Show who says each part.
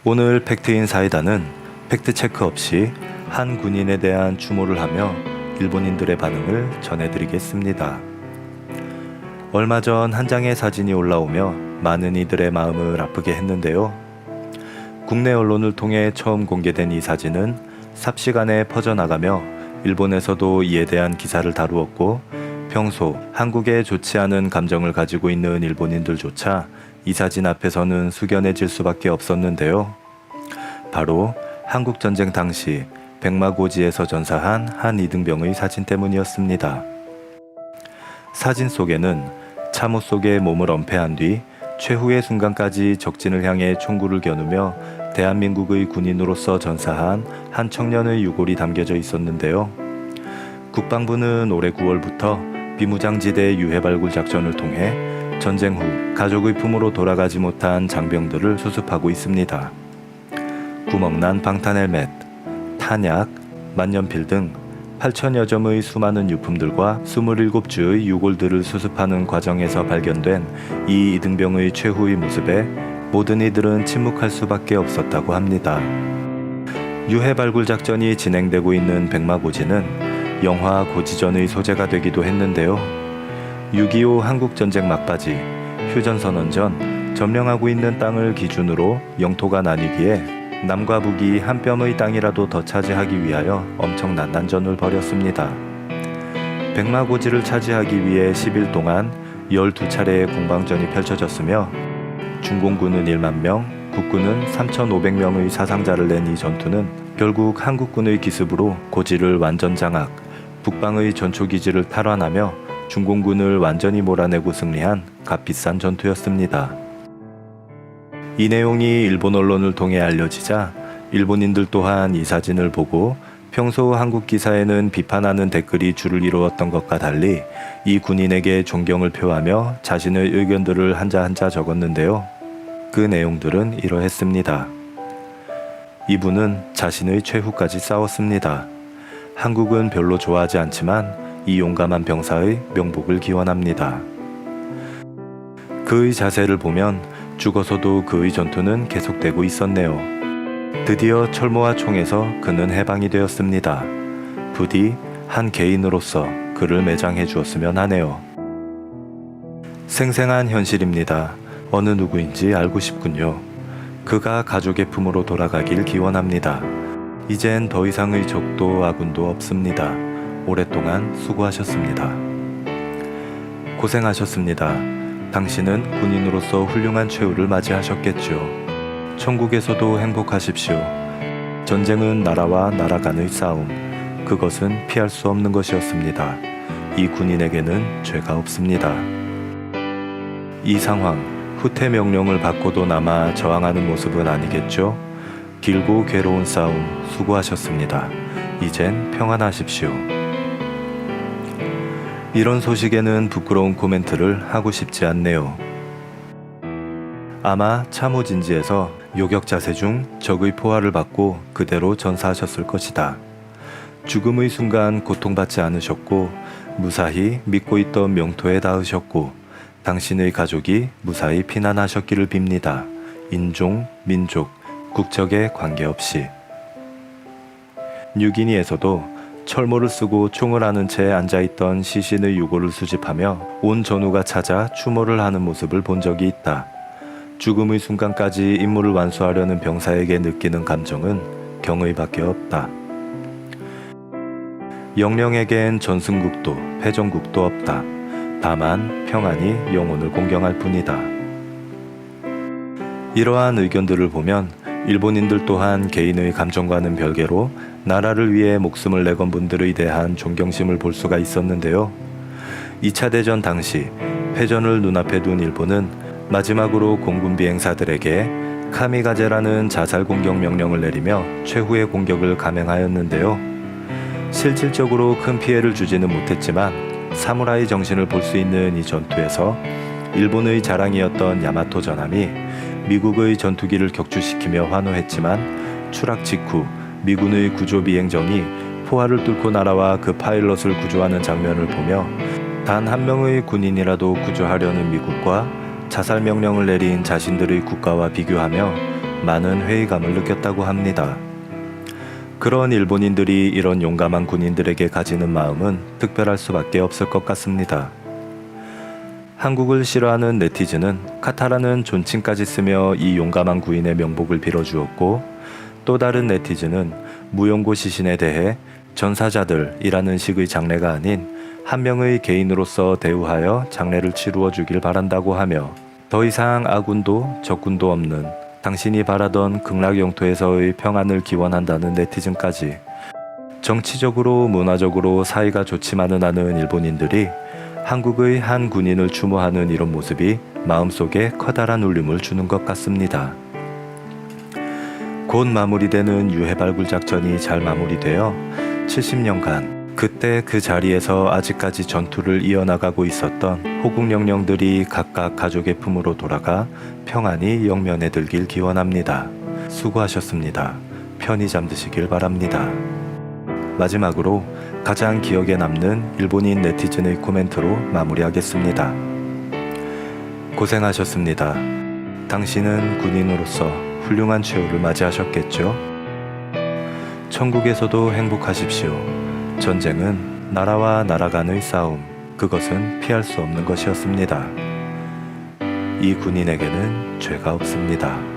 Speaker 1: 오늘 팩트인사이다는 팩트체크 없이 한 군인에 대한 추모를 하며 일본인들의 반응을 전해드리겠습니다. 얼마 전 한 장의 사진이 올라오며 많은 이들의 마음을 아프게 했는데요. 국내 언론을 통해 처음 공개된 이 사진은 삽시간에 퍼져나가며 일본에서도 이에 대한 기사를 다루었고, 평소 한국에 좋지 않은 감정을 가지고 있는 일본인들조차 이 사진 앞에서는 숙연해질 수밖에 없었는데요. 바로 한국전쟁 당시 백마고지에서 전사한 한 이등병의 사진 때문이었습니다. 사진 속에는 참호 속에 몸을 엄폐한 뒤 최후의 순간까지 적진을 향해 총구를 겨누며 대한민국의 군인으로서 전사한 한 청년의 유골이 담겨져 있었는데요. 국방부는 올해 9월부터 비무장지대 유해발굴 작전을 통해 전쟁 후 가족의 품으로 돌아가지 못한 장병들을 수습하고 있습니다. 구멍난 방탄 헬멧, 탄약, 만년필 등 8천여 점의 수많은 유품들과 27주의 유골들을 수습하는 과정에서 발견된 이 이등병의 최후의 모습에 모든 이들은 침묵할 수밖에 없었다고 합니다. 유해발굴 작전이 진행되고 있는 백마고지는 영화 고지전의 소재가 되기도 했는데요. 6.25 한국전쟁 막바지 휴전선언 전 점령하고 있는 땅을 기준으로 영토가 나뉘기에 남과 북이 한 뼘의 땅이라도 더 차지하기 위하여 엄청난 난전을 벌였습니다. 백마고지를 차지하기 위해 10일 동안 12차례의 공방전이 펼쳐졌으며 중공군은 1만 명, 국군은 3,500명의 사상자를 낸 이 전투는 결국 한국군의 기습으로 고지를 완전 장악, 북방의 전초기지를 탈환하며 중공군을 완전히 몰아내고 승리한 값비싼 전투였습니다. 이 내용이 일본 언론을 통해 알려지자 일본인들 또한 이 사진을 보고 평소 한국 기사에는 비판하는 댓글이 줄을 이루었던 것과 달리 이 군인에게 존경을 표하며 자신의 의견들을 한자 한자 적었는데요. 그 내용들은 이러했습니다. 이분은 자신의 최후까지 싸웠습니다. 한국은 별로 좋아하지 않지만 이 용감한 병사의 명복을 기원합니다. 그의 자세를 보면 죽어서도 그의 전투는 계속되고 있었네요. 드디어 철모와 총에서 그는 해방이 되었습니다. 부디 한 개인으로서 그를 매장해 주었으면 하네요. 생생한 현실입니다. 어느 누구인지 알고 싶군요. 그가 가족의 품으로 돌아가길 기원합니다. 이젠 더 이상의 적도 아군도 없습니다. 오랫동안 수고하셨습니다. 고생하셨습니다. 당신은 군인으로서 훌륭한 최후를 맞이하셨겠죠. 천국에서도 행복하십시오. 전쟁은 나라와 나라 간의 싸움. 그것은 피할 수 없는 것이었습니다. 이 군인에게는 죄가 없습니다. 이 상황, 후퇴 명령을 받고도 남아 저항하는 모습은 아니겠죠? 길고 괴로운 싸움 수고하셨습니다. 이젠 평안하십시오. 이런 소식에는 부끄러운 코멘트를 하고 싶지 않네요. 아마 참호 진지에서 요격 자세 중 적의 포화를 받고 그대로 전사하셨을 것이다. 죽음의 순간 고통받지 않으셨고 무사히 믿고 있던 명토에 닿으셨고 당신의 가족이 무사히 피난하셨기를 빕니다. 인종, 민족, 국적에 관계없이. 뉴기니에서도 철모를 쓰고 총을 아는 채 앉아있던 시신의 유골을 수집하며 온 전우가 찾아 추모를 하는 모습을 본 적이 있다. 죽음의 순간까지 임무를 완수하려는 병사에게 느끼는 감정은 경의밖에 없다. 영령에겐 전승국도 패전국도 없다. 다만 평안히 영혼을 공경할 뿐이다. 이러한 의견들을 보면 일본인들 또한 개인의 감정과는 별개로 나라를 위해 목숨을 내건 분들에 대한 존경심을 볼 수가 있었는데요. 2차 대전 당시 패전을 눈앞에 둔 일본은 마지막으로 공군 비행사들에게 카미가제라는 자살 공격 명령을 내리며 최후의 공격을 감행하였는데요. 실질적으로 큰 피해를 주지는 못했지만 사무라이 정신을 볼 수 있는 이 전투에서 일본의 자랑이었던 야마토 전함이 미국의 전투기를 격추시키며 환호했지만 추락 직후 미군의 구조 비행정이 포화를 뚫고 날아와 그 파일럿을 구조하는 장면을 보며 단 한 명의 군인이라도 구조하려는 미국과 자살 명령을 내린 자신들의 국가와 비교하며 많은 회의감을 느꼈다고 합니다. 그런 일본인들이 이런 용감한 군인들에게 가지는 마음은 특별할 수밖에 없을 것 같습니다. 한국을 싫어하는 네티즌은 카타라는 존칭까지 쓰며 이 용감한 구인의 명복을 빌어주었고, 또 다른 네티즌은 무용고 시신에 대해 전사자들이라는 식의 장례가 아닌 한 명의 개인으로서 대우하여 장례를 치루어 주길 바란다고 하며, 더 이상 아군도 적군도 없는 당신이 바라던 극락 영토에서의 평안을 기원한다는 네티즌까지, 정치적으로 문화적으로 사이가 좋지만은 않은 일본인들이 한국의 한 군인을 추모하는 이런 모습이 마음속에 커다란 울림을 주는 것 같습니다. 곧 마무리되는 유해 발굴 작전이 잘 마무리되어 70년간 그때 그 자리에서 아직까지 전투를 이어나가고 있었던 호국영령들이 각각 가족의 품으로 돌아가 평안히 영면에 들길 기원합니다. 수고하셨습니다. 편히 잠드시길 바랍니다. 마지막으로 가장 기억에 남는 일본인 네티즌의 코멘트로 마무리하겠습니다. 고생하셨습니다. 당신은 군인으로서 훌륭한 최후를 맞이하셨겠죠? 천국에서도 행복하십시오. 전쟁은 나라와 나라 간의 싸움, 그것은 피할 수 없는 것이었습니다. 이 군인에게는 죄가 없습니다.